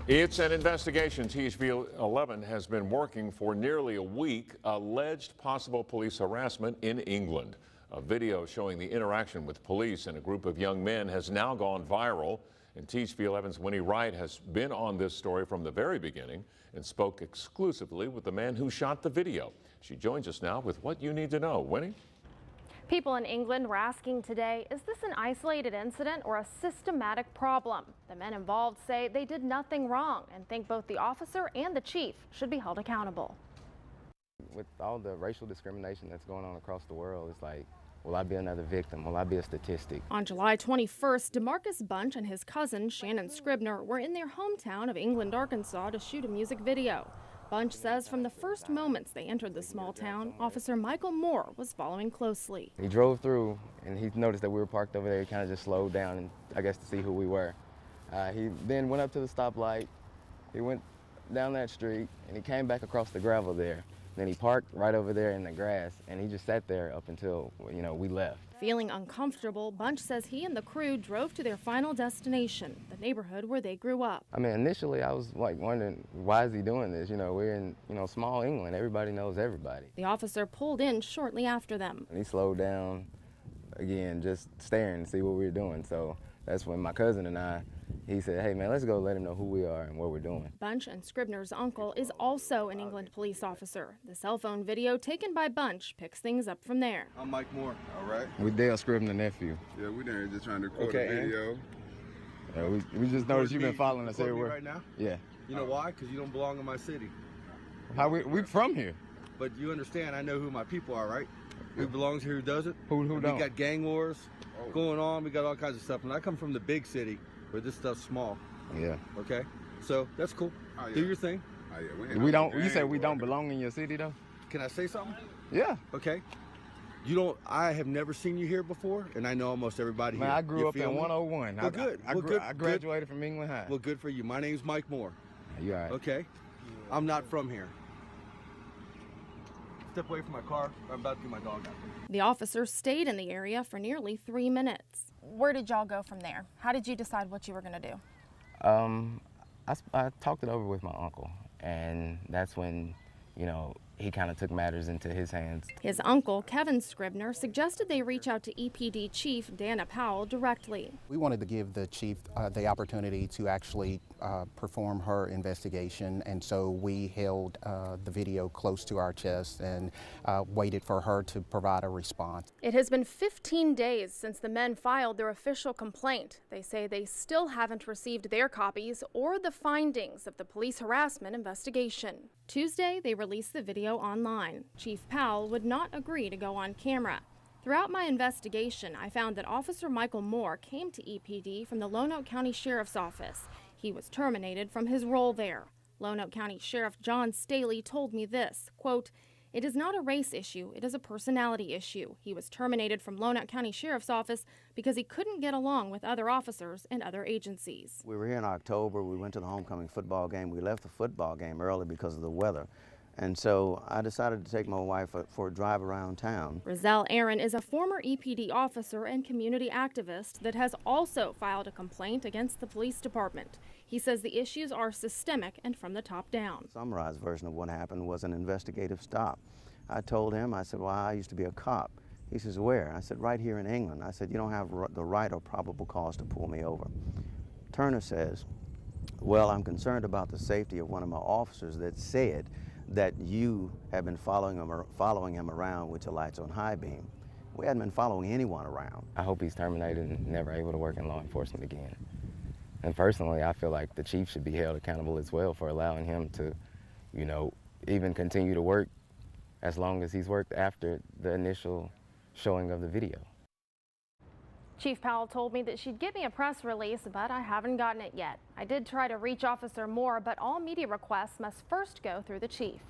It's an investigation. THV 11 has been working for nearly a week. Alleged possible police harassment in England. A video showing the interaction with police and a group of young men has now gone viral. And THV 11's Winnie Wright has been on this story from the very beginning and spoke exclusively with the man who shot the video. She joins us now with what you need to know. Winnie? People in England were asking today, is this an isolated incident or a systematic problem? The men involved say they did nothing wrong and think both the officer and the chief should be held accountable. With all the racial discrimination that's going on across the world, it's like, will I be another victim? Will I be a statistic? On July 21st, DeMarcus Bunch and his cousin Shannon Scribner were in their hometown of England, Arkansas to shoot a music video. Bunch says from the first moments they entered the small town, Officer Michael Moore was following closely. He drove through and he noticed that we were parked over there. He kind of just slowed down, and I guess to see who we were. He then went up to the stoplight. He went down that street and he came back across the gravel there. Then he parked right over there in the grass, and he just sat there up until, we left. Feeling uncomfortable, Bunch says he and the crew drove to their final destination, the neighborhood where they grew up. I mean, initially I was like wondering, why is he doing this? We're in, small England. Everybody knows everybody. The officer pulled in shortly after them. And he slowed down again, just staring to see what we were doing. So that's when my cousin and he said, hey man, let's go let him know who we are and what we're doing. Bunch and Scribner's uncle is also an England police officer. The cell phone video taken by Bunch picks things up from there. I'm Mike Moore. All right. We Dale Scribner's nephew. Yeah, we down here just trying to record a video. Yeah, we just noticed you've been following us everywhere. Right now? Yeah. You know why? Because you don't belong in my city. We from here. But you understand, I know who my people are, right? Who belongs here, who doesn't? Who don't? We got gang wars going on. We got all kinds of stuff. And I come from the big city where this stuff's small. Yeah. Okay? So that's cool. Oh, yeah. Do your thing. Oh, yeah. We don't. You said we don't belong in your city, though? Can I say something? Yeah. Okay. I have never seen you here before, and I know almost everybody here. I grew up in 101. Well, good. I graduated from England High. Well, good for you. My name's Mike Moore. You all right? Okay. I'm not from here. Step away from my car. I'm about to get my dog out there. The officer stayed in the area for nearly 3 minutes. Where did y'all go from there? How did you decide what you were going to do? I talked it over with my uncle, and that's when, he kind of took matters into his hands. His uncle, Kevin Scribner, suggested they reach out to EPD Chief Dana Powell directly. We wanted to give the chief the opportunity to actually perform her investigation, and so we held the video close to our chest and waited for her to provide a response. It has been 15 days since the men filed their official complaint. They say they still haven't received their copies or the findings of the police harassment investigation. Tuesday, they released the video online. Chief Powell would not agree to go on camera. Throughout my investigation, I found that Officer Michael Moore came to EPD from the Lonoke County Sheriff's Office. He was terminated from his role there. Lonoke County Sheriff John Staley told me this, quote, "It is not a race issue, it is a personality issue. He was terminated from Lonoke County Sheriff's Office because he couldn't get along with other officers and other agencies." We were here in October. We went to the homecoming football game. We left the football game early because of the weather. And so I decided to take my wife for a drive around town. Rizal Aaron is a former EPD officer and community activist that has also filed a complaint against the police department. He says the issues are systemic and from the top down. Summarized version of what happened was an investigative stop. I told him, I said, well, I used to be a cop. He says, where? I said, right here in England. I said, you don't have the right or probable cause to pull me over. Turner says, well, I'm concerned about the safety of one of my officers that said that you have been following him around with your lights on high beam. We hadn't been following anyone around. I hope he's terminated and never able to work in law enforcement again. And personally, I feel like the chief should be held accountable as well for allowing him to, even continue to work as long as he's worked after the initial showing of the video. Chief Powell told me that she'd give me a press release, but I haven't gotten it yet. I did try to reach Officer Moore, but all media requests must first go through the chief.